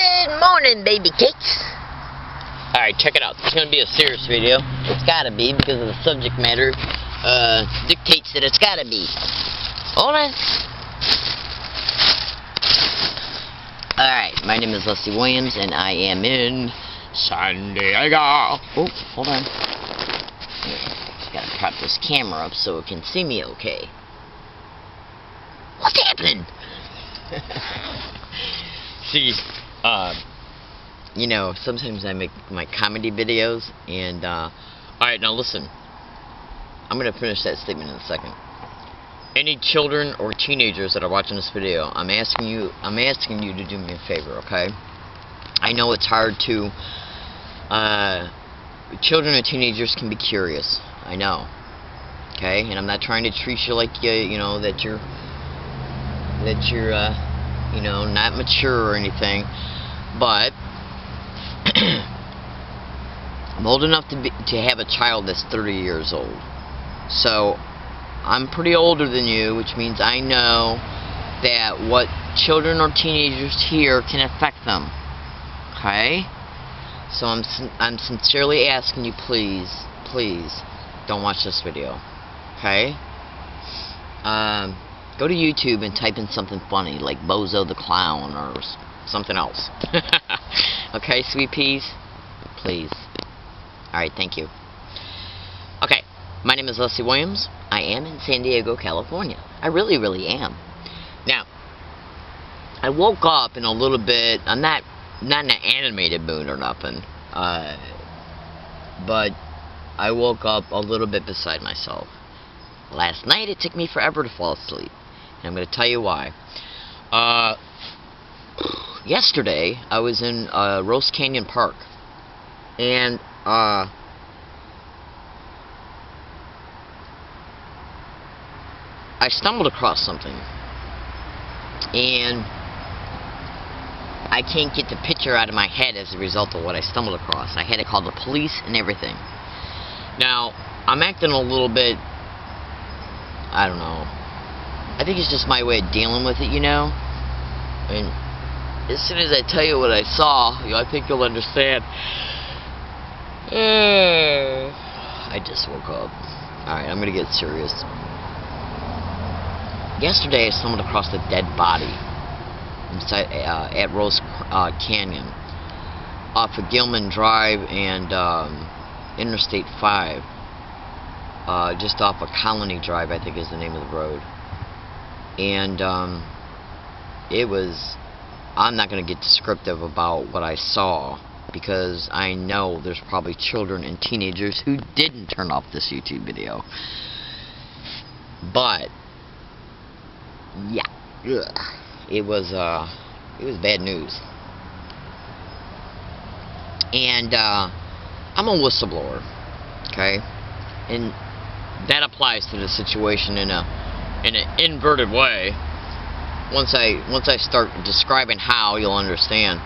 Good morning, baby cakes. Alright, check it out. It's going to be a serious video. It's got to be because of the subject matter dictates that it's got to be. Hold on. Alright, my name is Leslie Williams, and I am in San Diego. Oh, hold on. Just got to prop this camera up so it can see me okay. What's happening? See, you know, sometimes I make my comedy videos, and, alright, now listen. I'm gonna finish that statement in a second. Any children or teenagers that are watching this video, I'm asking you to do me a favor, okay? I know it's hard to, children and teenagers can be curious. I know. Okay? And I'm not trying to treat you like, you know, that you're, you know, not mature or anything, but I'm old enough to have a child that's 30 years old. So I'm pretty older than you, which means I know that what children or teenagers hear can affect them. Okay? So I'm sincerely asking you, please don't watch this video. Okay? Go to YouTube and type in something funny, like Bozo the Clown or something else. Okay, sweet peas? Please. Alright, thank you. Okay, my name is Leslie Williams. I am in San Diego, California. I really am. Now, I woke up in a little bit, I'm not in an animated mood or nothing, but I woke up a little bit beside myself. Last night, it took me forever to fall asleep. And I'm going to tell you why. Yesterday, I was in Rose Canyon Park. And, I stumbled across something. And I can't get the picture out of my head as a result of what I stumbled across. I had to call the police and everything. Now, I'm acting a little bit, I don't know. I think it's just my way of dealing with it, you know? And as soon as I tell you what I saw, you know, I think you'll understand. I just woke up. Alright, I'm gonna get serious. Yesterday, I stumbled across a dead body inside, at Rose Canyon off of Gilman Drive and Interstate 5. Just off of Colony Drive, I think is the name of the road. And it was, I'm not going to get descriptive about what I saw, because I know there's probably children and teenagers who didn't turn off this YouTube video. But yeah, it was bad news. And I'm a whistleblower, okay, and that applies to the situation in an inverted way. Once I start describing how, you'll understand.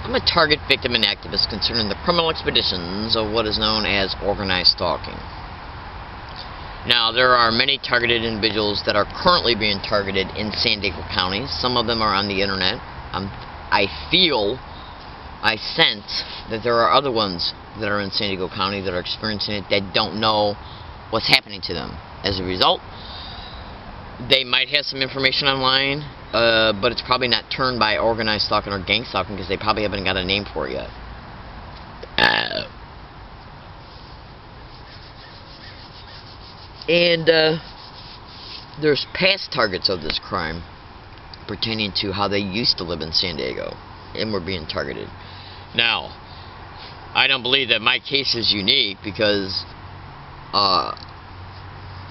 I'm a target, victim, and activist concerning the criminal expeditions of what is known as organized stalking. Now, there are many targeted individuals that are currently being targeted in San Diego County. Some of them are on the internet. I sense that there are other ones that are in San Diego County that are experiencing it that don't know what's happening to them. As a result, they might have some information online, but it's probably not turned by organized stalking or gang stalking because they probably haven't got a name for it yet. And there's past targets of this crime pertaining to how they used to live in San Diego and were being targeted. Now, I don't believe that my case is unique because I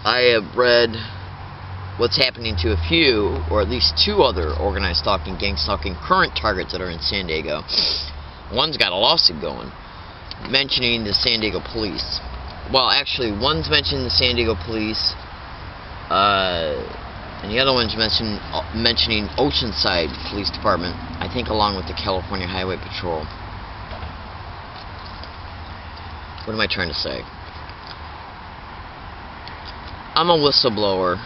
have read what's happening to a few, or at least two other organized stalking, gang stalking current targets that are in San Diego. One's got a lawsuit going mentioning the San Diego police. Well, actually, one's mentioning the San Diego police, and the other one's mentioning Oceanside Police Department, I think along with the California Highway Patrol. What am I trying to say? I'm a whistleblower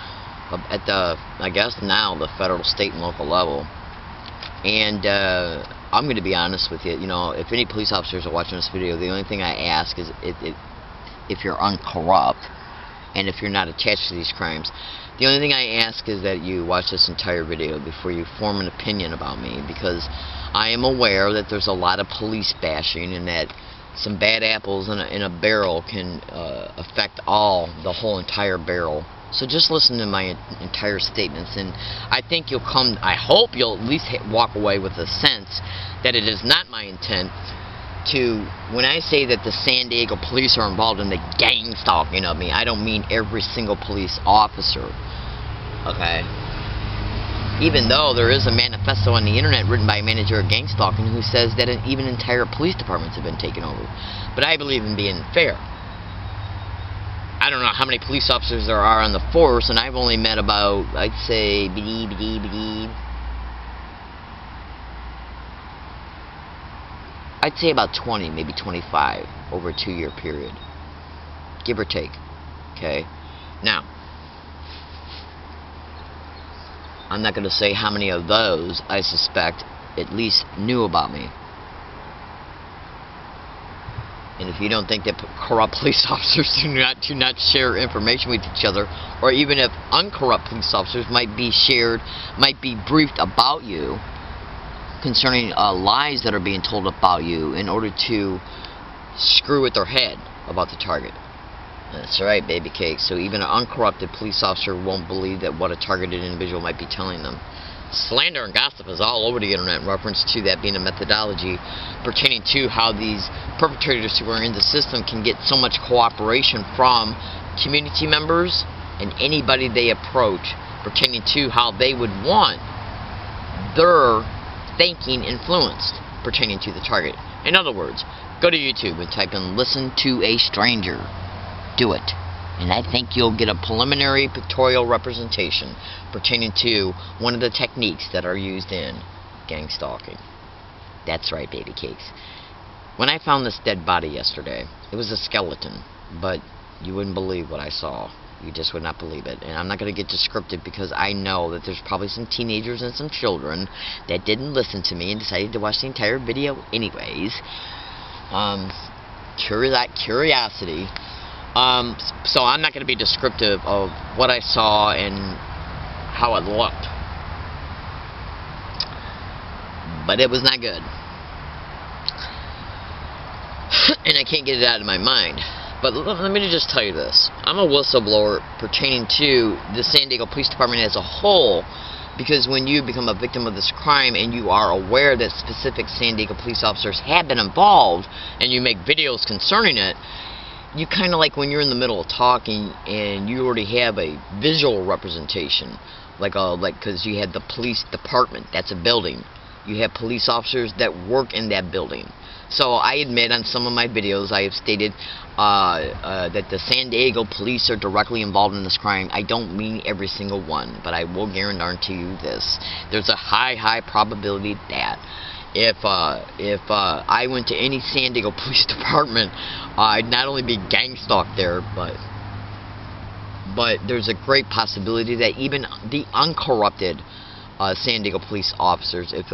at the, I guess now, the federal, state, and local level. And I'm going to be honest with you. You know, if any police officers are watching this video, the only thing I ask is if you're uncorrupt and if you're not attached to these crimes, the only thing I ask is that you watch this entire video before you form an opinion about me, because I am aware that there's a lot of police bashing and that some bad apples in a barrel can affect the whole entire barrel. So just listen to my entire statements, and I think I hope you'll at least walk away with a sense that it is not my intent to, when I say that the San Diego police are involved in the gang stalking of me, I don't mean every single police officer, okay? Even though there is a manifesto on the internet written by a manager of gang stalking who says that even entire police departments have been taken over. But I believe in being fair. I don't know how many police officers there are on the force, and I've only met about, I'd say, I'd say about 20, maybe 25 over a 2-year period, give or take. Okay, now I'm not going to say how many of those I suspect at least knew about me. And if you don't think that corrupt police officers do not share information with each other, or even if uncorrupt police officers might be briefed about you concerning lies that are being told about you in order to screw with their head about the target. That's right, baby cake. So even an uncorrupted police officer won't believe that what a targeted individual might be telling them. Slander and gossip is all over the internet in reference to that being a methodology pertaining to how these perpetrators who are in the system can get so much cooperation from community members and anybody they approach pertaining to how they would want their thinking influenced pertaining to the target. In other words, go to YouTube and type in "listen to a stranger." Do it, and I think you'll get a preliminary pictorial representation pertaining to one of the techniques that are used in gang stalking. That's right, baby cakes. When I found this dead body yesterday, it was a skeleton, but you wouldn't believe what I saw. You just would not believe it. And I'm not going to get descriptive because I know that there's probably some teenagers and some children that didn't listen to me and decided to watch the entire video anyways. Curiosity. So I'm not going to be descriptive of what I saw and how it looked. But it was not good. And I can't get it out of my mind. But let me just tell you this. I'm a whistleblower pertaining to the San Diego Police Department as a whole, because when you become a victim of this crime and you are aware that specific San Diego police officers have been involved and you make videos concerning it, you kind of like when you're in the middle of talking and you already have a visual representation, like because you had the police department, that's a building. You have police officers that work in that building. So I admit on some of my videos I have stated that the San Diego police are directly involved in this crime. I don't mean every single one, but I will guarantee you this. There's a high probability that if I went to any San Diego police department, I'd not only be gang stalked there, but there's a great possibility that even the uncorrupted San Diego police officers, if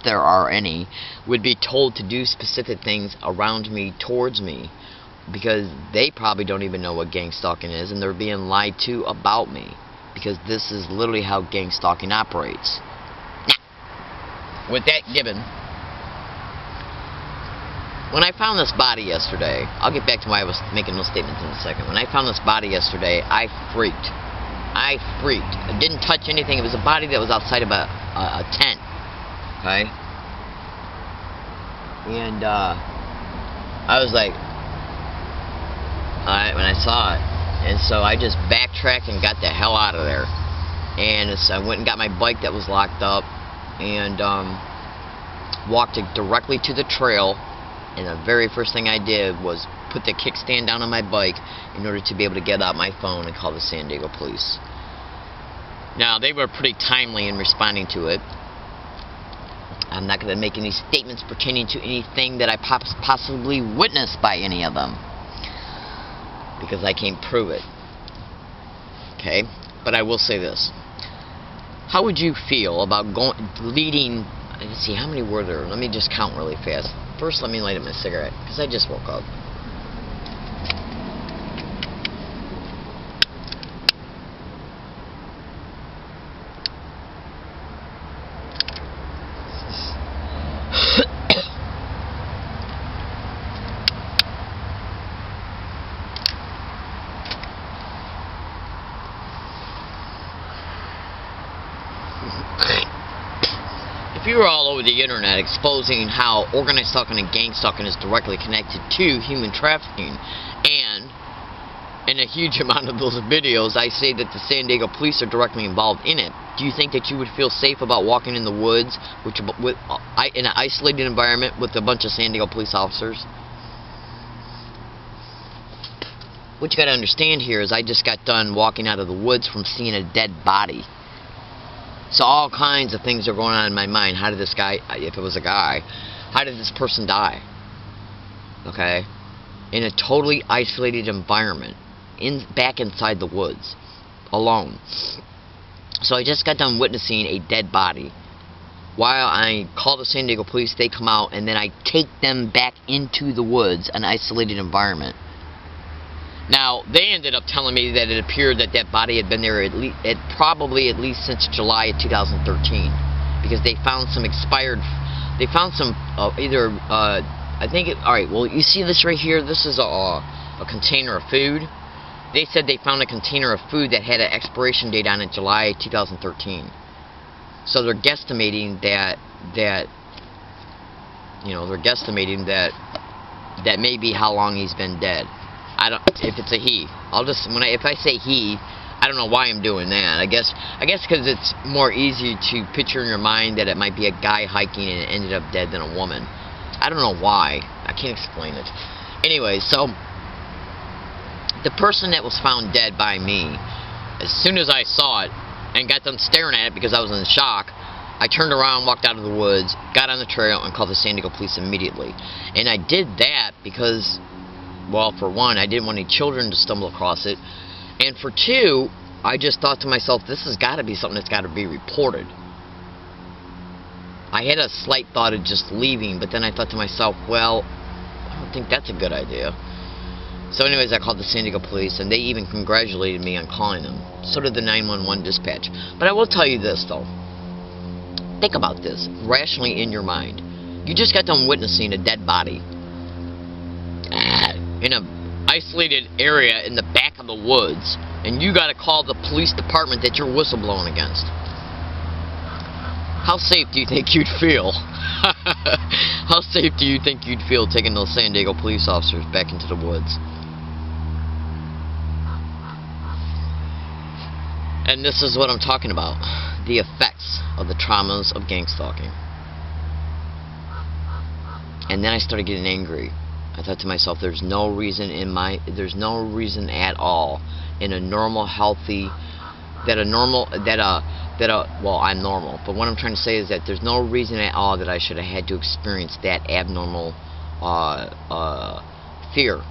there are any, would be told to do specific things around me, towards me, because they probably don't even know what gang stalking is, and they're being lied to about me, because this is literally how gang stalking operates. Now, with that given, when I found this body yesterday, I'll get back to why I was making those statements in a second. When I found this body yesterday, I freaked. I didn't touch anything. It was a body that was outside of a tent. Okay? And I was like, alright, when I saw it. And so I just backtracked and got the hell out of there. And I went and got my bike that was locked up and walked directly to the trail. And the very first thing I did was put the kickstand down on my bike in order to be able to get out my phone and call the San Diego police. Now, they were pretty timely in responding to it. I'm not going to make any statements pertaining to anything that I possibly witnessed by any of them, because I can't prove it. okay? But I will say this. How would you feel about leading... Let's see, how many were there? Let me just count really fast. First, let me light up my cigarette, because I just woke up. If you were all over the internet exposing how organized stalking and gang stalking is directly connected to human trafficking, and in a huge amount of those videos I say that the San Diego police are directly involved in it, do you think that you would feel safe about walking in the woods in an isolated environment with a bunch of San Diego police officers? What you got to understand here is I just got done walking out of the woods from seeing a dead body. So all kinds of things are going on in my mind. How did this guy, if it was a guy, how did this person die? Okay? In a totally isolated environment. Back inside the woods. Alone. So I just got done witnessing a dead body. While I call the San Diego police, they come out, and then I take them back into the woods, an isolated environment. Now, they ended up telling me that it appeared that that body had been there probably at least since July of 2013. Because they found some expired... They found some, alright, well, you see this right here? This is a container of food. They said they found a container of food that had an expiration date on it July 2013. So they're guesstimating that that may be how long he's been dead. If it's a he. If I say he, I don't know why I'm doing that. I guess because it's more easy to picture in your mind that it might be a guy hiking and it ended up dead than a woman. I don't know why. I can't explain it. Anyway, so the person that was found dead by me, as soon as I saw it and got done staring at it because I was in shock, I turned around, walked out of the woods, got on the trail, and called the San Diego police immediately. And I did that because, well, for one, I didn't want any children to stumble across it. And for two, I just thought to myself, this has got to be something that's got to be reported. I had a slight thought of just leaving, but then I thought to myself, well, I don't think that's a good idea. So anyways, I called the San Diego police, and they even congratulated me on calling them. So did the 911 dispatch. But I will tell you this, though. Think about this, rationally in your mind. You just got done witnessing a dead body in an isolated area in the back of the woods, and you got to call the police department that you're whistleblowing against. How safe do you think you'd feel? How safe do you think you'd feel taking those San Diego police officers back into the woods? And this is what I'm talking about. The effects of the traumas of gang stalking. And then I started getting angry. I thought to myself, there's no reason at all in a normal, healthy, I'm normal, but what I'm trying to say is that there's no reason at all that I should have had to experience that abnormal fear.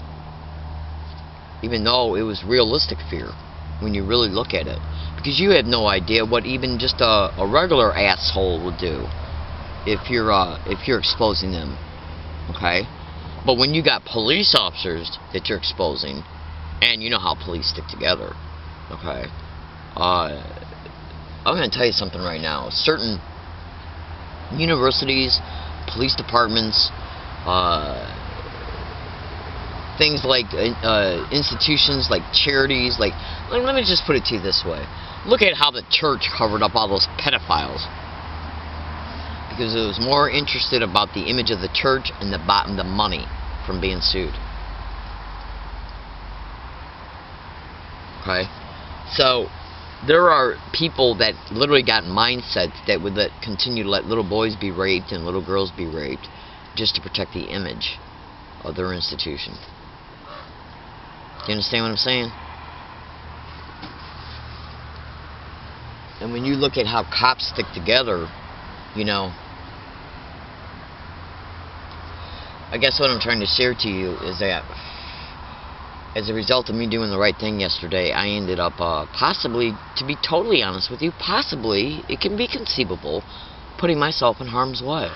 Even though it was realistic fear, when you really look at it. Because you have no idea what even just a regular asshole would do if you're exposing them. Okay? But when you got police officers that you're exposing, and you know how police stick together, okay? I'm going to tell you something right now. Certain universities, police departments, things like institutions, like charities, let me just put it to you this way. Look at how the church covered up all those pedophiles. Because it was more interested about the image of the church and the money from being sued. Okay? So, there are people that literally got mindsets that would continue to let little boys be raped and little girls be raped just to protect the image of their institution. Do you understand what I'm saying? And when you look at how cops stick together, you know, I guess what I'm trying to share to you is that as a result of me doing the right thing yesterday, I ended up possibly, to be totally honest with you, possibly, it can be conceivable, putting myself in harm's way.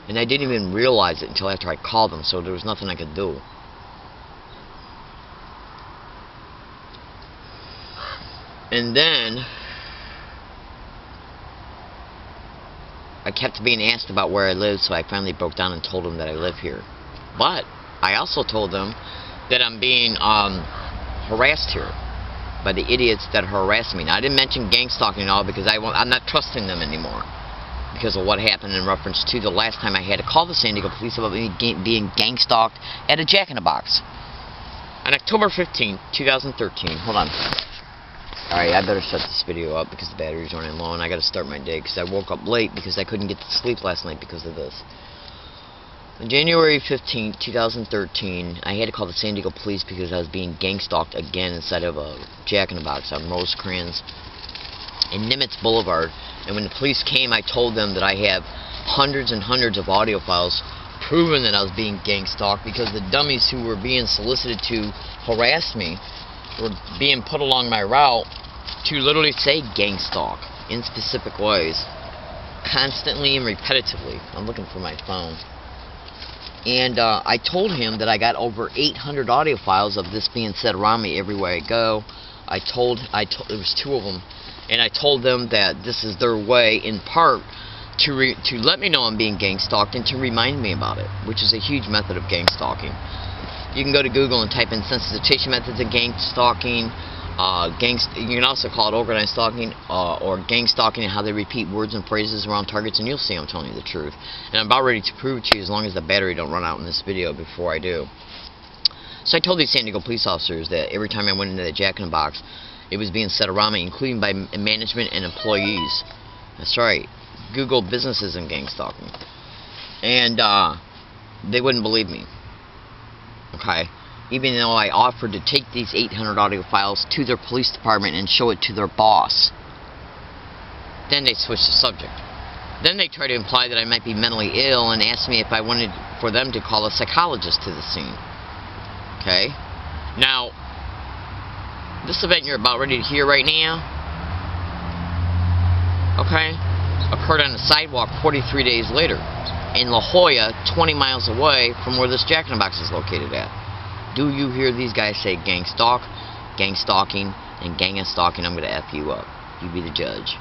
And I didn't even realize it until after I called them, so there was nothing I could do. And then I kept being asked about where I live, so I finally broke down and told them that I live here. But I also told them that I'm being harassed here by the idiots that harass me. Now, I didn't mention gang stalking and all because I'm not trusting them anymore because of what happened in reference to the last time I had to call the San Diego police about me being gang stalked at a Jack in the Box. On October 15th, 2013. Hold on. Alright, I better shut this video up because the battery's running low and I gotta start my day because I woke up late because I couldn't get to sleep last night because of this. On January 15th, 2013, I had to call the San Diego police because I was being gang stalked again inside of a Jack in the Box on Rosecrans and Nimitz Boulevard. And when the police came, I told them that I have hundreds and hundreds of audio files proving that I was being gang stalked because the dummies who were being solicited to harass me were being put along my route to literally say gang stalk in specific ways, constantly and repetitively. I'm looking for my phone. And I told him that I got over 800 audio files of this being said around me everywhere I go. There was 2 of them, and I told them that this is their way, in part, to let me know I'm being gang stalked and to remind me about it, which is a huge method of gang stalking. You can go to Google and type in sensitization methods of gang stalking. You can also call it organized stalking or gang stalking, and how they repeat words and phrases around targets, and you'll see I'm telling you the truth. And I'm about ready to prove it to you as long as the battery don't run out in this video before I do. So I told these San Diego police officers that every time I went into the Jack in the Box, it was being said around me, including by management and employees. That's right. Google businesses and gang stalking. And they wouldn't believe me. Okay? Even though I offered to take these 800 audio files to their police department and show it to their boss. Then they switched the subject. Then they tried to imply that I might be mentally ill and asked me if I wanted for them to call a psychologist to the scene. Okay? Now, this event you're about ready to hear right now, okay, occurred on the sidewalk 43 days later in La Jolla, 20 miles away from where this Jack in the Box is located at. Do you hear these guys say gang stalk, gang stalking, and gang and stalking? I'm going to F you up. You be the judge.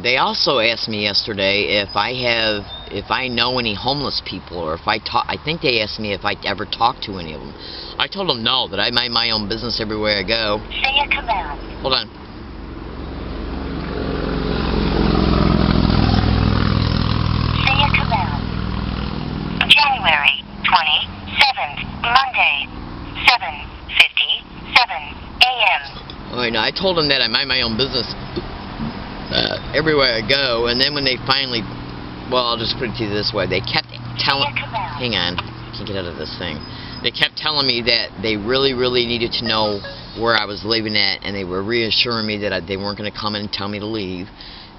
They also asked me yesterday if I know any homeless people, or if I think they asked me if I ever talked to any of them. I told them no, that I mind my own business everywhere I go. Say a command. Hold on. Say a command. January 27th, Monday, 7:57 a.m. Alright, now I told them that I mind my own business everywhere I go, and then when they finally, well, I'll just put it to you this way, they kept telling, hang on, I can't get out of this thing, they kept telling me that they really, really needed to know where I was living at, and they were reassuring me that they weren't going to come in and tell me to leave,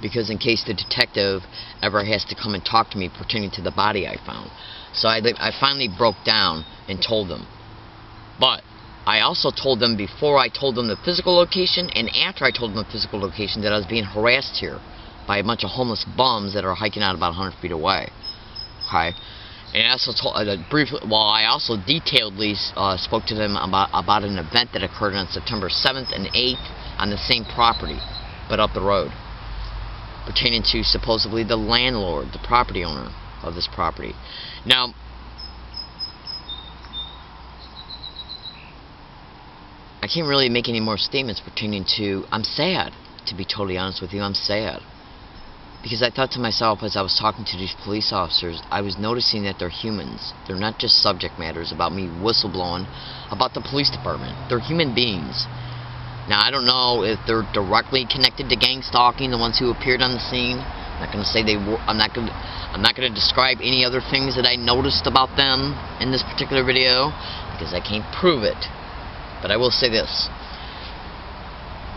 because in case the detective ever has to come and talk to me pertaining to the body I found. So I finally broke down and told them. But I also told them, before I told them the physical location and after I told them the physical location, that I was being harassed here by a bunch of homeless bums that are hiking out about 100 feet away. Okay? And I also told, I also detailedly spoke to them about an event that occurred on September 7th and 8th on the same property, but up the road, pertaining to supposedly the landlord, the property owner of this property. Now, I can't really make any more statements pertaining to, I'm sad, to be totally honest with you, I'm sad. Because I thought to myself, as I was talking to these police officers, I was noticing that they're humans. They're not just subject matters about me whistleblowing about the police department. They're human beings. Now, I don't know if they're directly connected to gang stalking, the ones who appeared on the scene. I'm not going to say they were. I'm not going to describe any other things that I noticed about them in this particular video, because I can't prove it. But I will say this.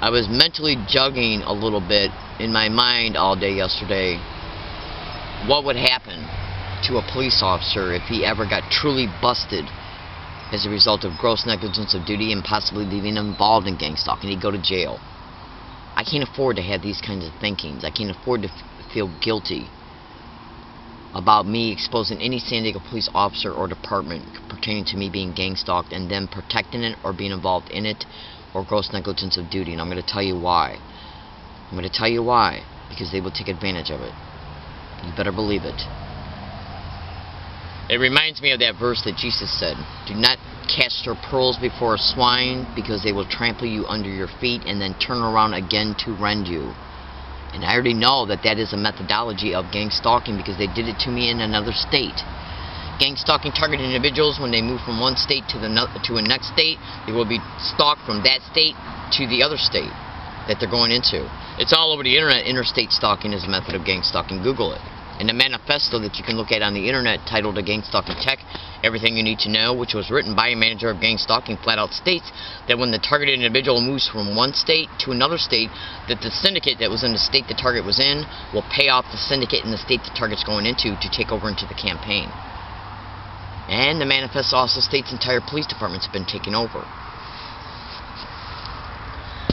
I was mentally juggling a little bit in my mind all day yesterday what would happen to a police officer if he ever got truly busted as a result of gross negligence of duty and possibly being involved in gang stalking. He'd go to jail. I can't afford to have these kinds of thinkings. I can't afford to feel guilty about me exposing any San Diego police officer or department pertaining to me being gang stalked and them protecting it or being involved in it, or gross negligence of duty. And I'm going to tell you why. I'm going to tell you why. Because they will take advantage of it. You better believe it. It reminds me of that verse that Jesus said, "Do not cast your pearls before swine, because they will trample you under your feet and then turn around again to rend you." And I already know that that is a methodology of gang stalking, because they did it to me in another state. Gang stalking targeted individuals when they move from one state to a next state. They will be stalked from that state to the other state that they're going into. It's all over the internet. Interstate stalking is a method of gang stalking. Google it. And the manifesto that you can look at on the internet, titled "A Gang Stalking Tech: Everything You Need to Know," which was written by a manager of gang stalking, flat out states that when the targeted individual moves from one state to another state, that the syndicate that was in the state the target was in will pay off the syndicate in the state the target's going into to take over into the campaign. And the manifesto also states entire police departments have been taken over.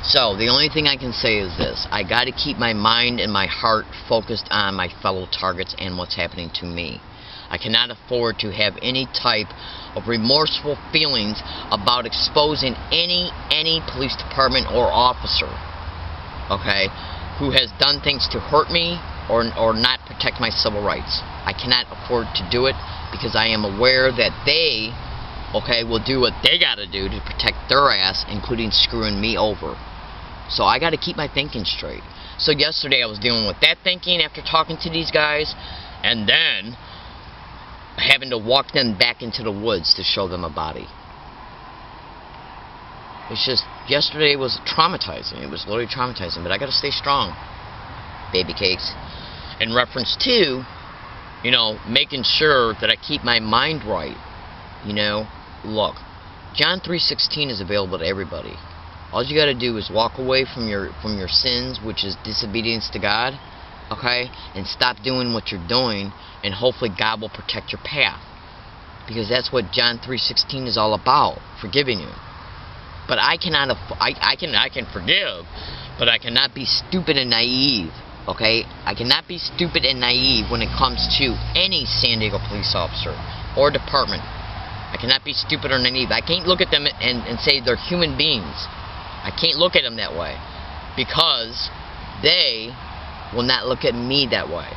So, the only thing I can say is this. I got to keep my mind and my heart focused on my fellow targets and what's happening to me. I cannot afford to have any type of remorseful feelings about exposing any police department or officer, okay, who has done things to hurt me or not protect my civil rights. I cannot afford to do it, because I am aware that they, okay, will do what they got to do to protect their ass, including screwing me over. So I got to keep my thinking straight. So yesterday I was dealing with that thinking after talking to these guys, and then having to walk them back into the woods to show them a body. It's just, yesterday was traumatizing. It was literally traumatizing, but I got to stay strong, baby cakes. In reference to, you know, making sure that I keep my mind right. You know, look, John 3:16 is available to everybody. All you got to do is walk away from your sins, which is disobedience to God, okay, and stop doing what you're doing, and hopefully God will protect your path, because that's what John 3:16 is all about, forgiving you. But I can forgive, but I cannot be stupid and naive. Okay, I cannot be stupid and naive when it comes to any San Diego police officer or department. I cannot be stupid or naive. I can't look at them and say they're human beings. I can't look at them that way, because they will not look at me that way.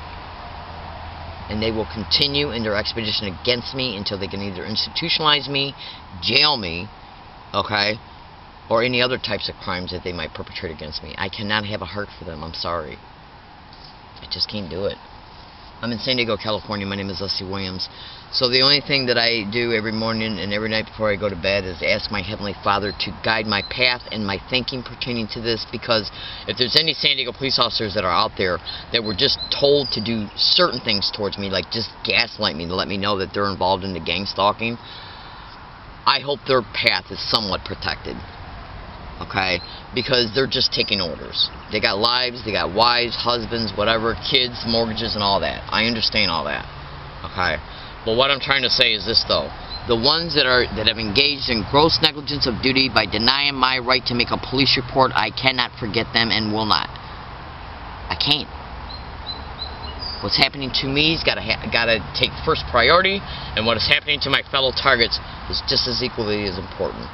And they will continue in their expedition against me until they can either institutionalize me, jail me, okay, or any other types of crimes that they might perpetrate against me. I cannot have a heart for them. I'm sorry. I just can't do it. I'm in San Diego, California. My name is Leslie Williams. So the only thing that I do every morning and every night before I go to bed is ask my Heavenly Father to guide my path and my thinking pertaining to this, because if there's any San Diego police officers that are out there that were just told to do certain things towards me, like just gaslight me to let me know that they're involved in the gang stalking, I hope their path is somewhat protected. Okay, because they're just taking orders. They got lives, they got wives, husbands, whatever, kids, mortgages, and all that. I understand all that. Okay, but what I'm trying to say is this, though: the ones that have engaged in gross negligence of duty by denying my right to make a police report, I cannot forget them and will not. I can't. What's happening to me has gotta take first priority, and what is happening to my fellow targets is just as equally as important.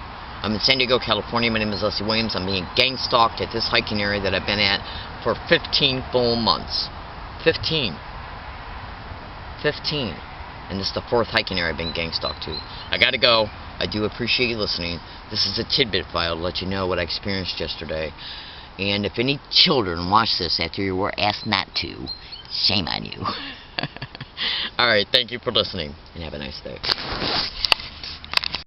I'm in San Diego, California. My name is Leslie Williams. I'm being gang stalked at this hiking area that I've been at for 15 full months. 15. And this is the 4th hiking area I've been gang stalked to. I gotta go. I do appreciate you listening. This is a tidbit file to let you know what I experienced yesterday. And if any children watch this after you were asked not to, shame on you. Alright, thank you for listening, and have a nice day.